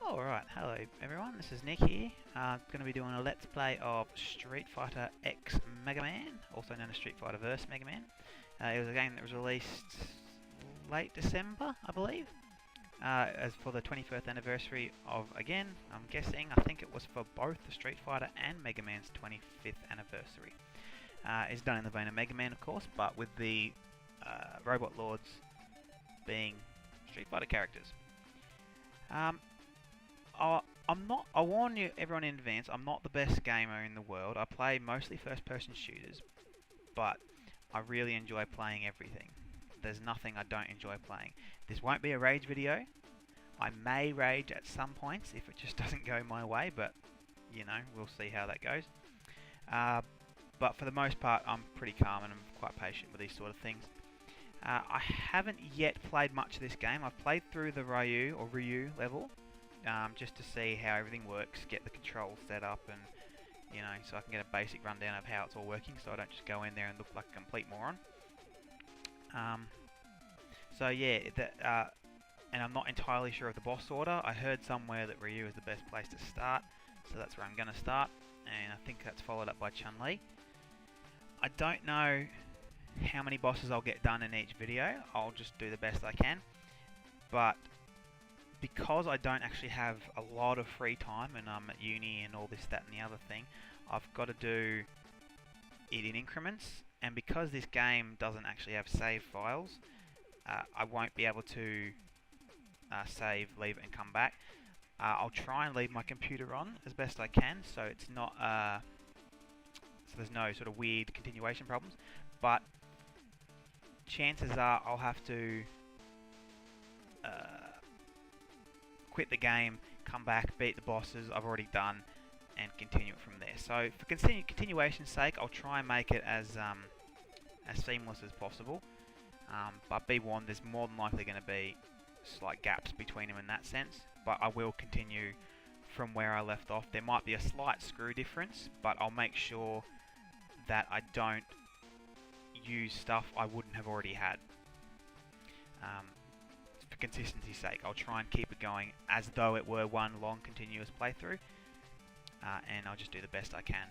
Alright, hello everyone, this is Nick here. I'm going to be doing a Let's Play of Street Fighter X Mega Man, also known as Street Fighter vs Mega Man. It was a game that was released late December, I believe, as for the 21st anniversary of, again, I'm guessing, I think it was for both the Street Fighter and Mega Man's 25th anniversary. It's done in the vein of Mega Man, of course, but with the Robot Lords being Street Fighter characters. I'll warn you, everyone in advance, I'm not the best gamer in the world. I play mostly first-person shooters, but I really enjoy playing everything. There's nothing I don't enjoy playing. This won't be a rage video. I may rage at some points if it just doesn't go my way, but, you know, we'll see how that goes. But for the most part, I'm pretty calm and I'm quite patient with these sort of things. I haven't yet played much of this game. I've played through the Ryu level, just to see how everything works, get the controls set up, and you know, so I can get a basic rundown of how it's all working, so I don't just go in there and look like a complete moron. So yeah, and I'm not entirely sure of the boss order. I heard somewhere that Ryu is the best place to start, so that's where I'm going to start, and I think that's followed up by Chun Li. I don't know how many bosses I'll get done in each video. I'll just do the best I can, but because I don't actually have a lot of free time and I'm at uni and all this, that and the other thing, I've got to do it in increments, and because this game doesn't actually have save files, I won't be able to save, leave it and come back. I'll try and leave my computer on as best I can, so it's not so there's no sort of weird continuation problems, but chances are I'll have to quit the game, come back, beat the bosses I've already done, and continue it from there. So for continuation's sake, I'll try and make it as seamless as possible. But be warned, there's more than likely going to be slight gaps between them in that sense. But I will continue from where I left off. There might be a slight screw difference, but I'll make sure that I don't use stuff I wouldn't have already had. For consistency's sake, I'll try and keep it going as though it were one long continuous playthrough, and I'll just do the best I can.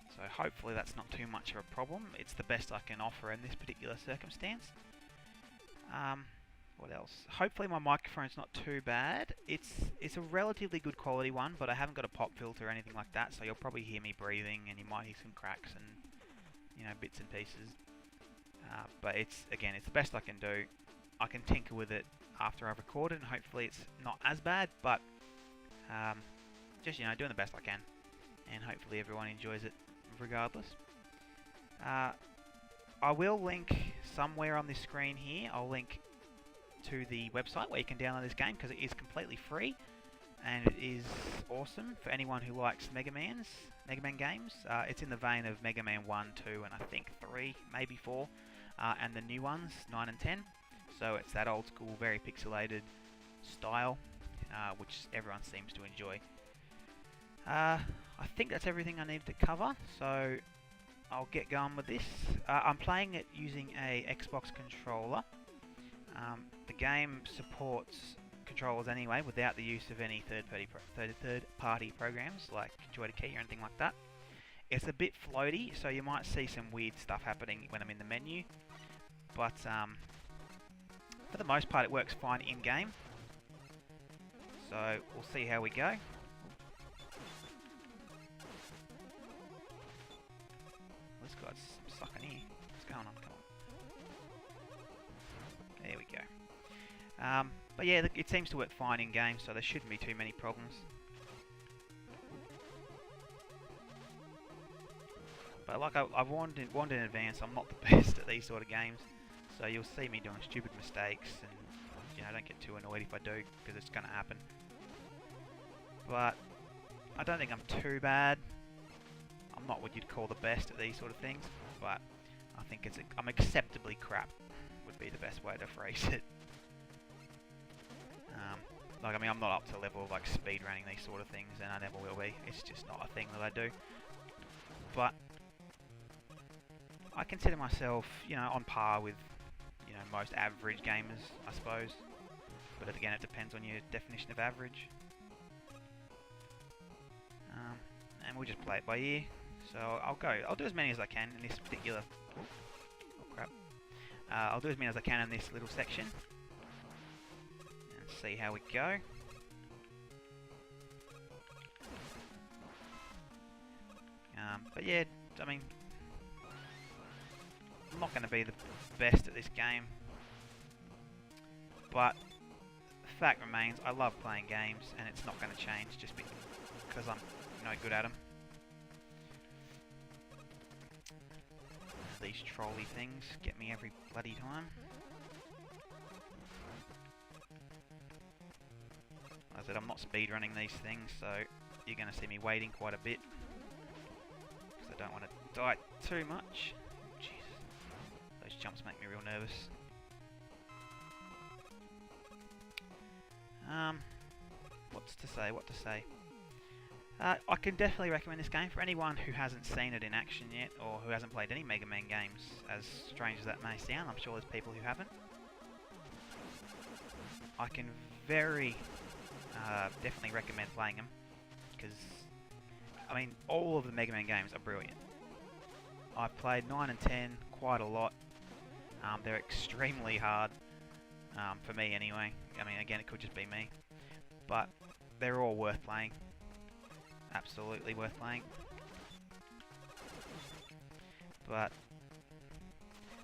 So hopefully that's not too much of a problem. It's the best I can offer in this particular circumstance. What else? Hopefully my microphone's not too bad. It's a relatively good quality one, but I haven't got a pop filter or anything like that, so you'll probably hear me breathing and you might hear some cracks and, you know, bits and pieces. But it's the best I can do. I can tinker with it after I've recorded, and hopefully it's not as bad, but just, you know, doing the best I can, and hopefully everyone enjoys it regardless. I will link somewhere on this screen here, I'll link to the website where you can download this game, because it is completely free, and it is awesome for anyone who likes Mega Man games. It's in the vein of Mega Man 1, 2, and I think 3, maybe 4, and the new ones, 9 and 10. So it's that old school, very pixelated style, which everyone seems to enjoy. I think that's everything I need to cover, so I'll get going with this. I'm playing it using a Xbox controller. The game supports controllers anyway, without the use of any third-party programs like Joy-to-Key or anything like that. It's a bit floaty, so you might see some weird stuff happening when I'm in the menu, but for the most part it works fine in-game. So we'll see how we go. This guy's sucking here. What's going on? Come on. There we go. But yeah, it seems to work fine in-game, so there shouldn't be too many problems. But like I've warned in advance, I'm not the best at these sort of games. So you'll see me doing stupid mistakes, and you know, don't get too annoyed if I do, because it's going to happen. But I don't think I'm too bad. I'm not what you'd call the best at these sort of things, but I think I'm acceptably crap, would be the best way to phrase it. Like, I mean, I'm not up to the level of like speed running these sort of things, and I never will be. It's just not a thing that I do. But I consider myself, you know, on par with most average gamers, I suppose. But again, it depends on your definition of average. And we'll just play it by ear. So I'll do as many as I can in this particular... Oh crap. I'll do as many as I can in this little section. And see how we go. But yeah, I mean... I'm not going to be the best at this game. But the fact remains, I love playing games, and it's not going to change just because I'm no good at them. These trolley things get me every bloody time. As I said, I'm not speedrunning these things, so you're going to see me waiting quite a bit. Because I don't want to die too much. Jesus. Those jumps make me real nervous. What to say? I can definitely recommend this game for anyone who hasn't seen it in action yet, or who hasn't played any Mega Man games, as strange as that may sound. I'm sure there's people who haven't. I can very definitely recommend playing them, because, I mean, all of the Mega Man games are brilliant. I've played 9 and 10 quite a lot. They're extremely hard, for me anyway. I mean, again, it could just be me. But they're all worth playing. Absolutely worth playing. But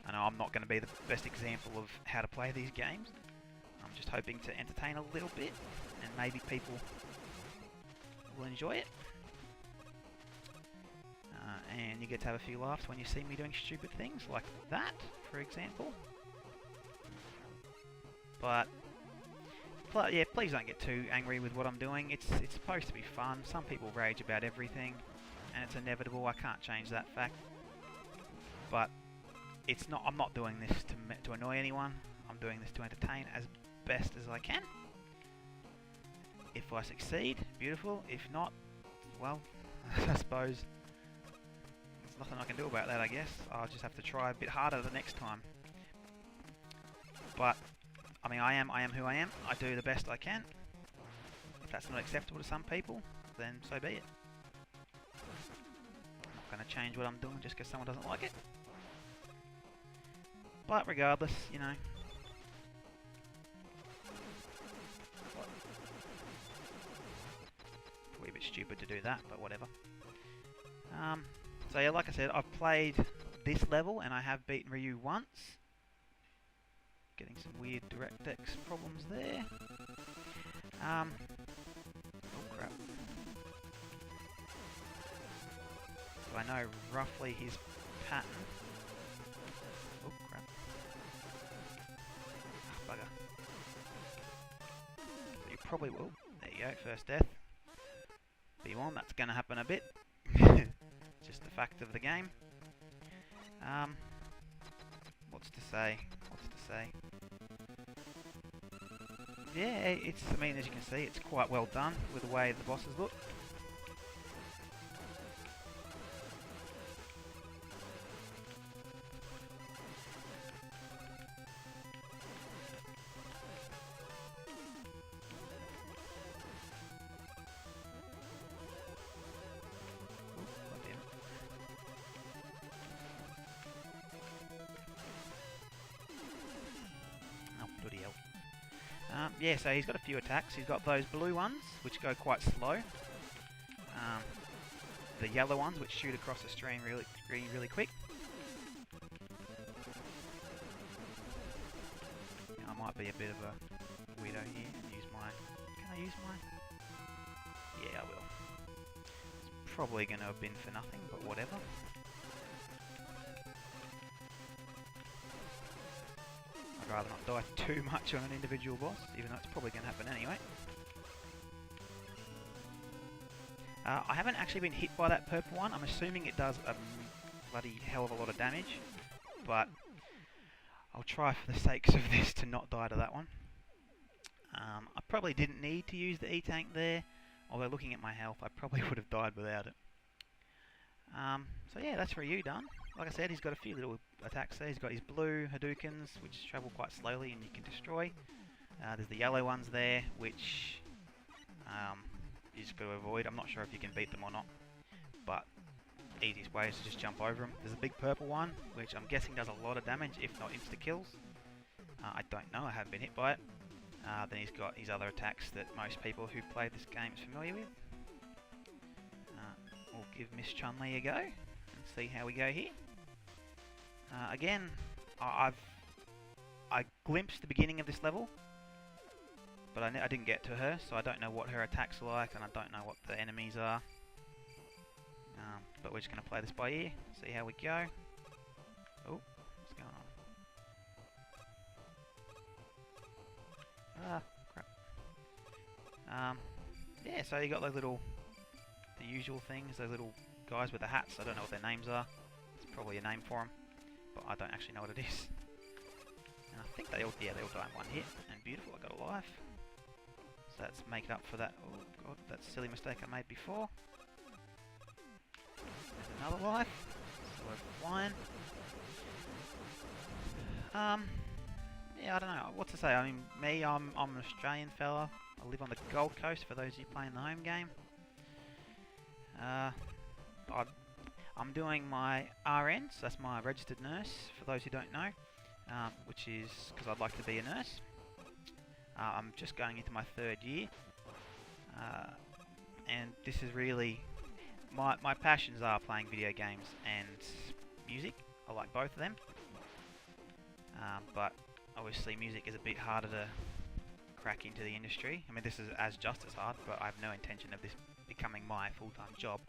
I know I'm not going to be the best example of how to play these games. I'm just hoping to entertain a little bit, and maybe people will enjoy it. And you get to have a few laughs when you see me doing stupid things like that, for example. But yeah, please don't get too angry with what I'm doing. It's supposed to be fun. Some people rage about everything, and it's inevitable. I can't change that fact. But it's not. I'm not doing this to annoy anyone. I'm doing this to entertain as best as I can. If I succeed, beautiful. If not, well, I suppose there's nothing I can do about that. I guess I'll just have to try a bit harder the next time. But I mean, I am who I am. I do the best I can. If that's not acceptable to some people, then so be it. I'm not going to change what I'm doing just because someone doesn't like it. But regardless, you know. Probably a bit stupid to do that, but whatever. So yeah, like I said, I've played this level and I have beaten Ryu once. Getting some weird DirectX problems there. Oh crap. So I know roughly his pattern. Oh crap. Oh, bugger. You probably will. There you go, first death. B1, that's going to happen a bit. Just the fact of the game. What's to say? Yeah, I mean, as you can see, it's quite well done with the way the bosses look. Yeah, so he's got a few attacks. He's got those blue ones, which go quite slow. The yellow ones, which shoot across the screen really quick. I might be a bit of a weirdo here and use my... Can I use my... Yeah, I will. It's probably going to have been for nothing, but whatever. I'd rather not die too much on an individual boss, even though it's probably going to happen anyway. I haven't actually been hit by that purple one. I'm assuming it does a bloody hell of a lot of damage, but I'll try for the sakes of this to not die to that one. I probably didn't need to use the E-Tank there, although looking at my health I probably would have died without it. So yeah, that's Ryu done. like I said, he's got a few little attacks there. He's got his blue Hadoukens, which travel quite slowly and you can destroy. There's the yellow ones there, which you just got to avoid. I'm not sure if you can beat them or not, but easiest way is to just jump over them. There's a big purple one, which I'm guessing does a lot of damage, if not insta-kills. I don't know, I haven't been hit by it. Then he's got his other attacks that most people who play this game is familiar with. We'll give Miss Chun Li a go and see how we go here. Again, I glimpsed the beginning of this level, but I didn't get to her, so I don't know what her attacks are like, and I don't know what the enemies are. But we're just going to play this by ear, see how we go. Oh, what's going on? Ah, crap. Yeah, so you got those the usual things, those little guys with the hats. I don't know what their names are. It's probably a name for them, but I don't actually know what it is. And I think they all die in one hit. And beautiful, I got a life. So that's making up for that. Oh god, that silly mistake I made before. There's another life. So we're flying. Yeah, I don't know what to say. I mean, I'm an Australian fella. I live on the Gold Coast. For those of you playing the home game. I'm doing my RN, so that's my registered nurse, for those who don't know, which is because I'd like to be a nurse. I'm just going into my 3rd year, and this is really, my passions are playing video games and music. I like both of them, but obviously music is a bit harder to crack into the industry. I mean, this is just as hard, but I have no intention of this becoming my full-time job,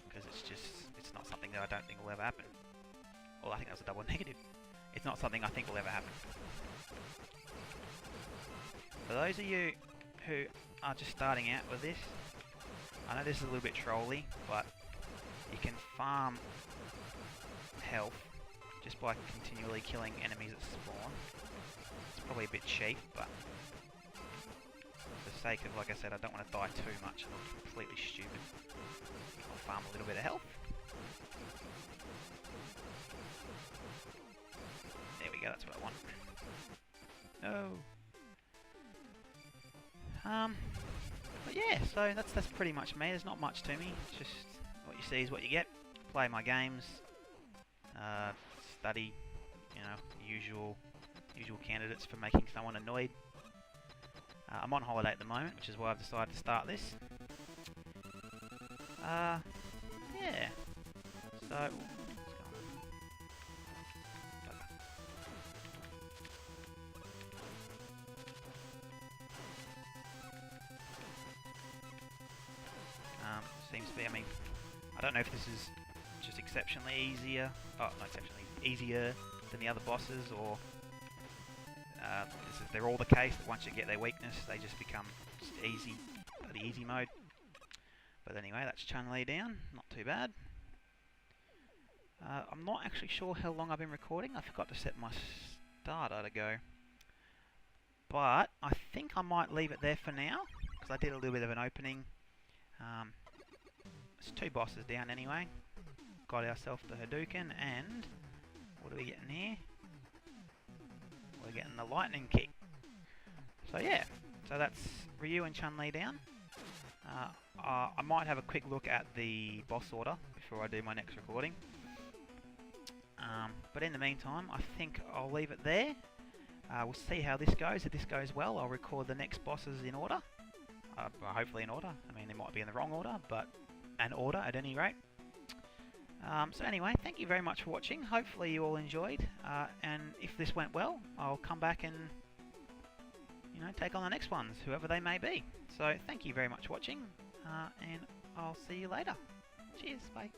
because it's not something that I don't think will ever happen. Well, I think that's a double negative. It's not something I think will ever happen. For those of you who are just starting out with this, I know this is a little bit trolly, but you can farm health just by continually killing enemies at spawn. It's probably a bit cheap, but for the sake of, like I said, I don't want to die too much and look completely stupid. I'll farm a little bit of health. There we go, that's what I want. No. But yeah, so that's pretty much me. There's not much to me. It's just what you see is what you get. Play my games, study, you know, usual candidates for making someone annoyed. I'm on holiday at the moment, which is why I've decided to start this. Yeah. So, what's going on? Seems to be, I mean, I don't know if this is just exceptionally easier, not exceptionally easier than the other bosses, or they're all the case that once you get their weakness, they just become just easy, the easy mode. But anyway, that's Chun Li down, not too bad. I'm not actually sure how long I've been recording. I forgot to set my starter to go. But I think I might leave it there for now, because I did a little bit of an opening. There's 2 bosses down anyway. Got ourselves the Hadouken, and what are we getting here? We're getting the lightning kick. So yeah, so that's Ryu and Chun Li down. I might have a quick look at the boss order before I do my next recording. But in the meantime, I think I'll leave it there. We'll see how this goes. If this goes well, I'll record the next bosses in order. Hopefully in order. I mean, they might be in the wrong order, but an order at any rate. So anyway, thank you very much for watching. Hopefully you all enjoyed. And if this went well, I'll come back and, you know, take on the next ones, whoever they may be. So thank you very much for watching, and I'll see you later. Cheers, bye.